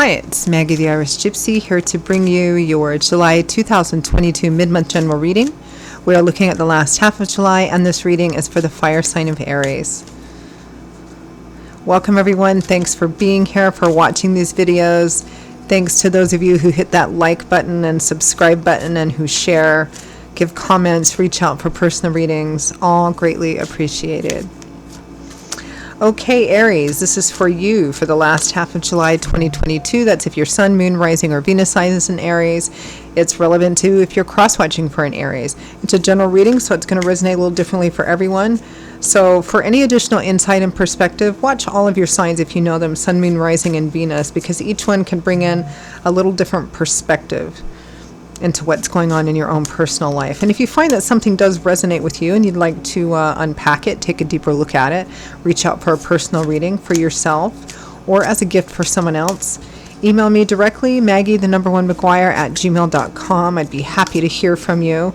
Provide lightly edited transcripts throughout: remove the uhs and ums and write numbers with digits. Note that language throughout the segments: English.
Hi, it's Maggie the Irish Gypsy here to bring you your July 2022 mid-month general reading. We are looking at the last half of July, and this reading is for the fire sign of Aries. Welcome everyone. Thanks for being here, for watching these videos. Thanks to those of you who hit that like button and subscribe button and who share, give comments, reach out for personal readings. All greatly appreciated. Okay, Aries, this is for you for the last half of July 2022. That's if your sun, moon, rising, or Venus sign is in Aries. It's relevant too if you're cross-watching for an Aries. It's a general reading, so it's going to resonate a little differently for everyone. So for any additional insight and perspective, watch all of your signs if you know them, sun, moon, rising, and Venus, because each one can bring in a little different perspective into what's going on in your own personal life. And if you find that something does resonate with you and you'd like to unpack it, take a deeper look at it, reach out for a personal reading for yourself or as a gift for someone else, email me directly, Maggie1McGuire@gmail.com. I'd be happy to hear from you.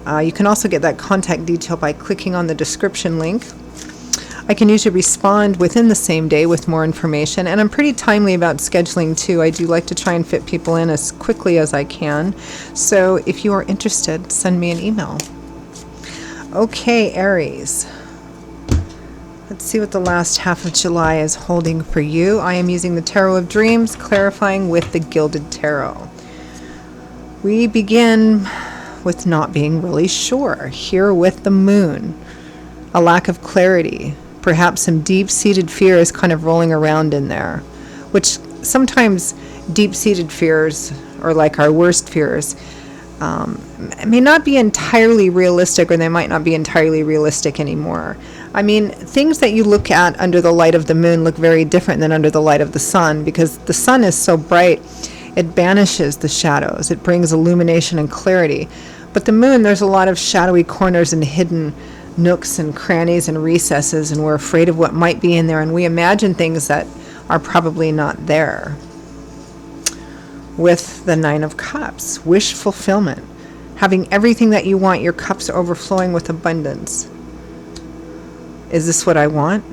You can also get that contact detail by clicking on the description link. I can usually respond within the same day with more information, and I'm pretty timely about scheduling too. I do like to try and fit people in as quickly as I can. So if you are interested, send me an email. Okay, Aries. Let's see what the last half of July is holding for you. I am using the Tarot of Dreams, clarifying with the Gilded Tarot. We begin with not being really sure. Here with the Moon, a lack of clarity. Perhaps some deep-seated fear is kind of rolling around in there, which sometimes deep-seated fears, or like our worst fears, may not be entirely realistic, or they might not be entirely realistic anymore. I mean, things that you look at under the light of the moon look very different than under the light of the sun, because the sun is so bright, it banishes the shadows. It brings illumination and clarity. But the moon, there's a lot of shadowy corners and hidden nooks and crannies and recesses, and we're afraid of what might be in there, and we imagine things that are probably not there. With the Nine of Cups, wish fulfillment, having everything that you want, your cups overflowing with abundance. Is this what I want?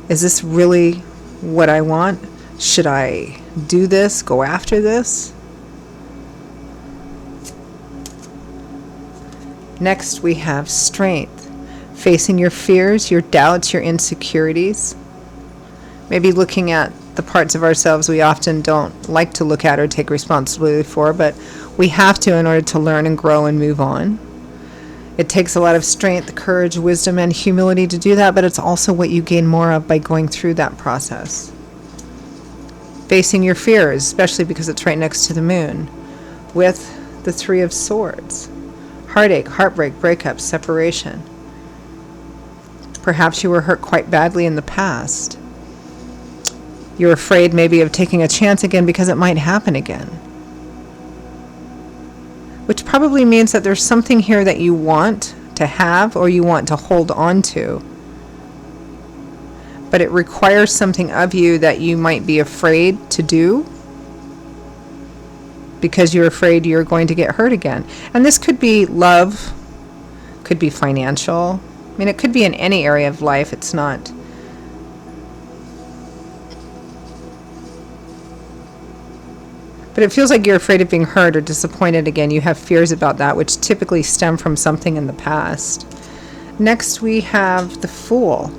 Is this really what I want? Should I do this, go after this? Next, we have strength, facing your fears, your doubts, your insecurities. Maybe looking at the parts of ourselves we often don't like to look at or take responsibility for, but we have to in order to learn and grow and move on. It takes a lot of strength, courage, wisdom, and humility to do that, but it's also what you gain more of by going through that process. Facing your fears, especially because it's right next to the moon, with the Three of Swords. Heartache, heartbreak, breakup, separation. Perhaps you were hurt quite badly in the past. You're afraid maybe of taking a chance again because it might happen again. Which probably means that there's something here that you want to have or you want to hold on to. But it requires something of you that you might be afraid to do, because you're afraid you're going to get hurt again. And this could be love, could be financial. I mean, it could be in any area of life. It's not. But it feels like you're afraid of being hurt or disappointed again. You have fears about that, which typically stem from something in the past. Next, we have the Fool,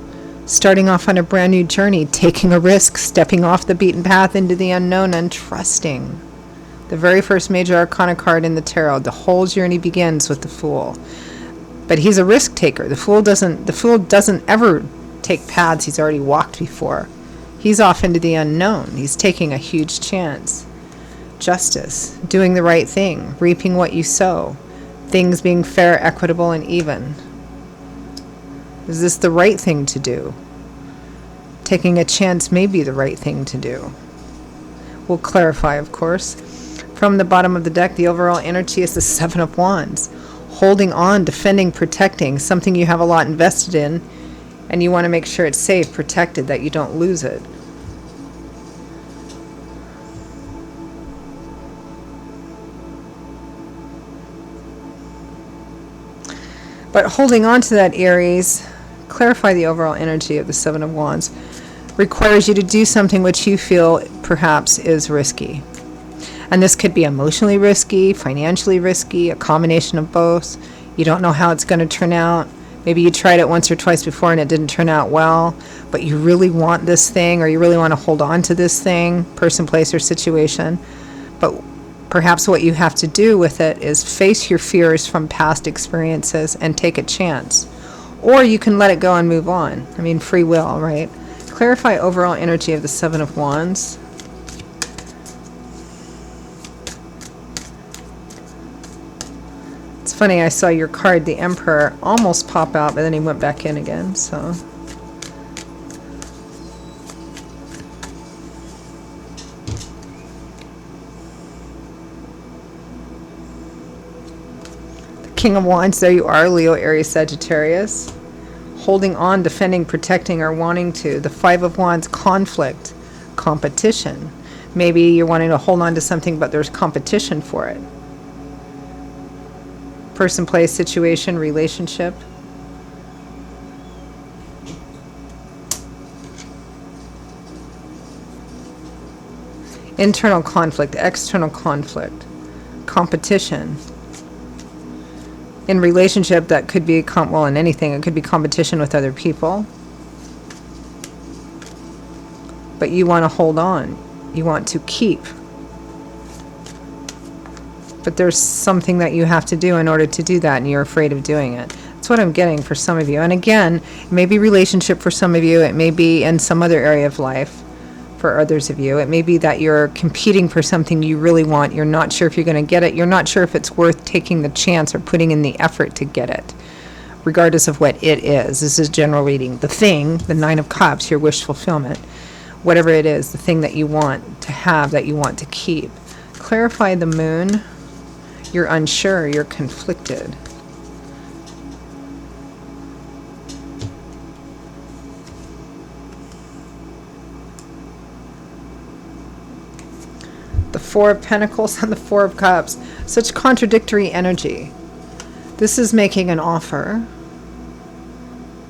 starting off on a brand new journey, taking a risk, stepping off the beaten path into the unknown and trusting. The very first major arcana card in the tarot. The whole journey begins with the Fool. But he's a risk taker. The Fool doesn't ever take paths he's already walked before. He's off into the unknown. He's taking a huge chance. Justice, doing the right thing, reaping what you sow, things being fair, equitable, and even. Is this the right thing to do? Taking a chance may be the right thing to do. We'll clarify, of course. From the bottom of the deck, the overall energy is the Seven of Wands. Holding on, defending, protecting, something you have a lot invested in, and you want to make sure it's safe, protected, that you don't lose it. But holding on to that, Aries, clarify the overall energy of the Seven of Wands. requires you to do something which you feel perhaps is risky. And this could be emotionally risky, financially risky, a combination of both. You don't know how it's going to turn out. Maybe you tried it once or twice before and it didn't turn out well, but you really want this thing, or you really want to hold on to this thing, person, place, or situation. But perhaps what you have to do with it is face your fears from past experiences and take a chance. Or you can let it go and move on. I mean, free will, right? Clarify overall energy of the Seven of Wands. It's funny, I saw your card, the Emperor, almost pop out, but then he went back in again, so. The King of Wands, there you are, Leo, Aries, Sagittarius. Holding on, defending, protecting, or wanting to. The Five of Wands, conflict, competition. Maybe you're wanting to hold on to something, but there's competition for it. Person, place, situation, relationship. Internal conflict, external conflict, competition. In relationship, that could be, well, in anything, it could be competition with other people. But you want to hold on. You want to keep. But there's something that you have to do in order to do that, and you're afraid of doing it. That's what I'm getting for some of you. And again, it may be relationship for some of you. It may be in some other area of life for others of you. It may be that you're competing for something you really want. You're not sure if you're going to get it. You're not sure if it's worth taking the chance or putting in the effort to get it, regardless of what it is. This is general reading. The thing, the Nine of Cups, your wish fulfillment, whatever it is, the thing that you want to have, that you want to keep. Clarify the Moon. You're unsure, you're conflicted. The Four of Pentacles and the Four of Cups. Such contradictory energy. This is making an offer.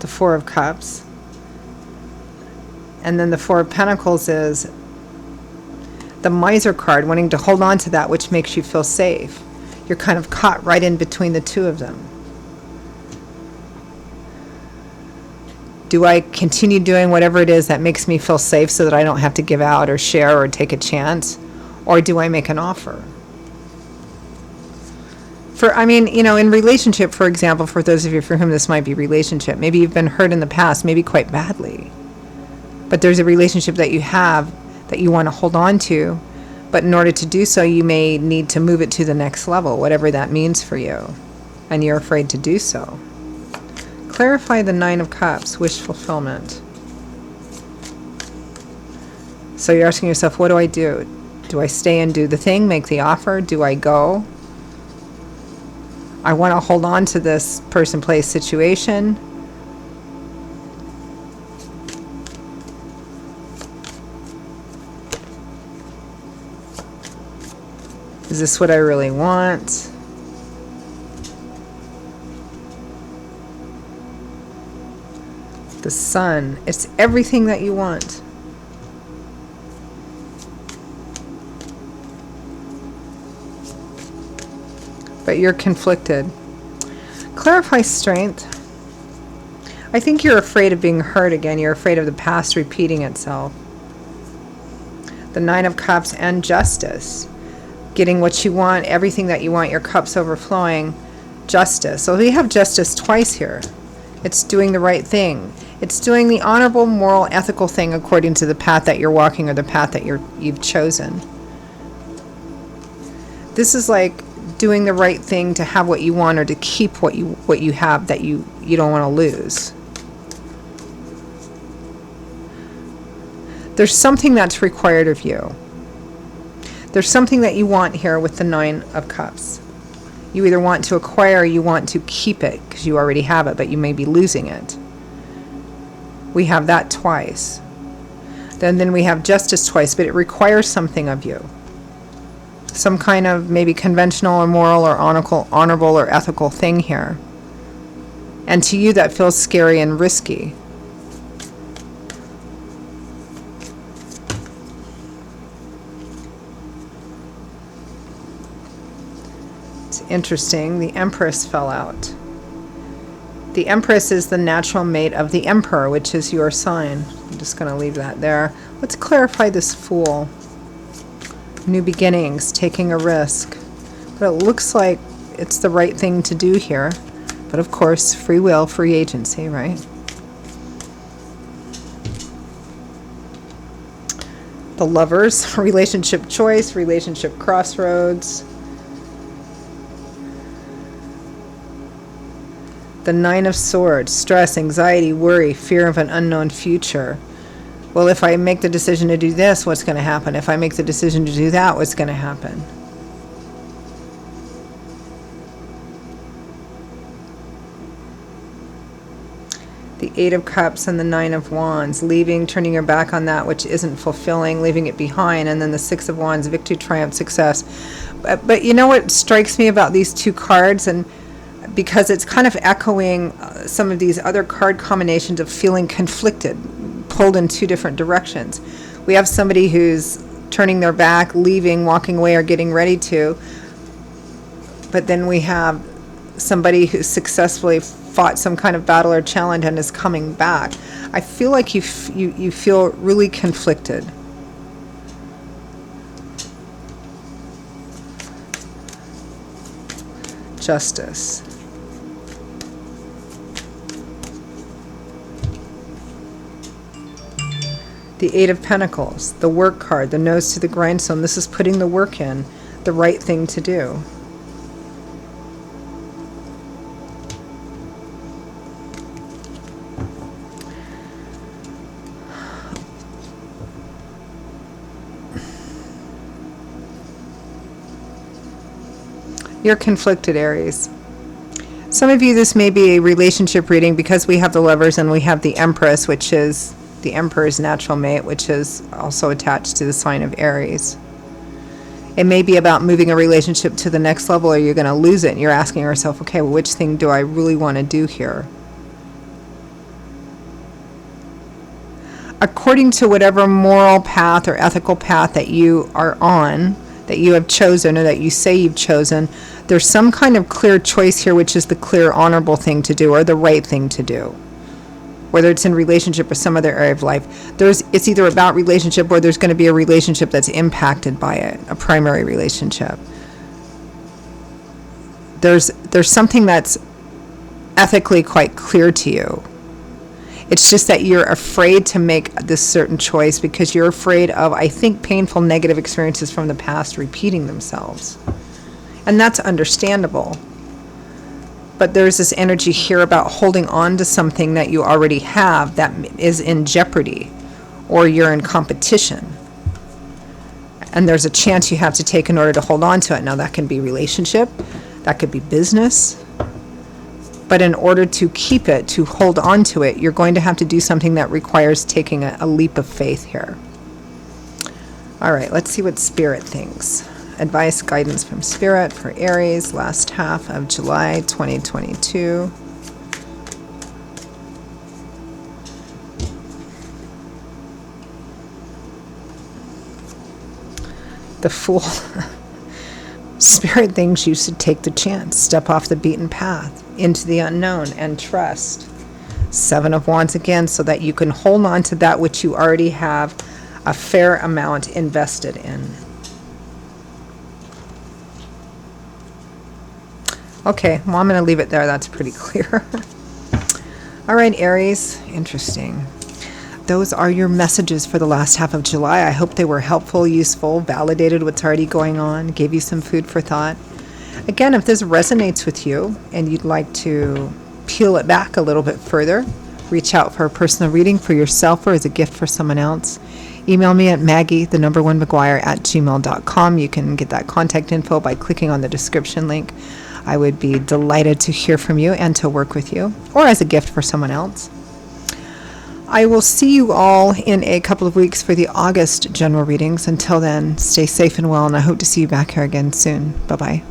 The Four of Cups. And then the Four of Pentacles is the Miser card, wanting to hold on to that which makes you feel safe. You're kind of caught right in between the two of them. Do I continue doing whatever it is that makes me feel safe so that I don't have to give out or share or take a chance? Or do I make an offer? In relationship, for example, for those of you for whom this might be relationship, maybe you've been hurt in the past, maybe quite badly. But there's a relationship that you have that you want to hold on to. But in order to do so, you may need to move it to the next level, whatever that means for you. And you're afraid to do so. Clarify the Nine of Cups, wish fulfillment. So you're asking yourself, what do I do? Do I stay and do the thing, make the offer? Do I go? I want to hold on to this person, place, situation. Is this what I really want? The Sun. It's everything that you want. But you're conflicted. Clarify strength. I think you're afraid of being hurt again. You're afraid of the past repeating itself. The Nine of Cups and Justice. Getting what you want, everything that you want, your cups overflowing. Justice. So we have justice twice here. It's doing the right thing. It's doing the honorable, moral, ethical thing according to the path that you're walking or the path that you've chosen. This is like doing the right thing to have what you want or to keep what you have that you don't want to lose. There's something that's required of you. There's something that you want here with the Nine of Cups. You either want to acquire or you want to keep it because you already have it, but you may be losing it. We have that twice. Then we have Justice twice, but it requires something of you. Some kind of maybe conventional or moral or honorable or ethical thing here. And to you that feels scary and risky. Interesting. The Empress fell out. The Empress is the natural mate of the Emperor, which is your sign. I'm just going to leave that there. Let's clarify this Fool. New beginnings, taking a risk. But it looks like it's the right thing to do here. But of course, free will, free agency, right? The Lovers, relationship choice, relationship crossroads. The Nine of Swords, stress, anxiety, worry, fear of an unknown future. Well, if I make the decision to do this, what's going to happen? If I make the decision to do that, what's going to happen? The Eight of Cups and the Nine of Wands, leaving, turning your back on that which isn't fulfilling, leaving it behind, and then the Six of Wands, victory, triumph, success. But you know what strikes me about these two cards, and because it's kind of echoing some of these other card combinations of feeling conflicted, pulled in two different directions. We have somebody who's turning their back, leaving, walking away, or getting ready to. But then we have somebody who successfully fought some kind of battle or challenge and is coming back. I feel like you feel really conflicted. Justice. The Eight of Pentacles, the work card, the nose to the grindstone. This is putting the work in, the right thing to do. You're conflicted, Aries. Some of you, this may be a relationship reading because we have the Lovers and we have the Empress, which is the Emperor's natural mate, which is also attached to the sign of Aries. It may be about moving a relationship to the next level, or you're going to lose it. And you're asking yourself, okay, well, which thing do I really want to do here? According to whatever moral path or ethical path that you are on, that you have chosen, or that you say you've chosen, there's some kind of clear choice here, which is the clear, honorable thing to do, or the right thing to do. Whether it's in relationship or some other area of life, it's either about relationship, or there's going to be a relationship that's impacted by it, a primary relationship. There's something that's ethically quite clear to you. It's just that you're afraid to make this certain choice because you're afraid of, I think, painful negative experiences from the past repeating themselves. And that's understandable. But there's this energy here about holding on to something that you already have that is in jeopardy, or you're in competition. And there's a chance you have to take in order to hold on to it. Now, that can be relationship, that could be business. But in order to keep it, to hold on to it, you're going to have to do something that requires taking a leap of faith here. All right, let's see what Spirit thinks. Advice, guidance from Spirit for Aries, last half of July 2022. The Fool. Spirit thinks you should take the chance, step off the beaten path into the unknown and trust. Seven of Wands again, so that you can hold on to that which you already have a fair amount invested in. Okay, well, I'm going to leave it there. That's pretty clear. All right, Aries, interesting. Those are your messages for the last half of July. I hope they were helpful, useful, validated what's already going on, gave you some food for thought. Again, if this resonates with you and you'd like to peel it back a little bit further, reach out for a personal reading for yourself or as a gift for someone else. Email me at maggie1mcguire@gmail.com. You can get that contact info by clicking on the description link. I would be delighted to hear from you and to work with you, or as a gift for someone else. I will see you all in a couple of weeks for the August general readings. Until then, stay safe and well, and I hope to see you back here again soon. Bye-bye.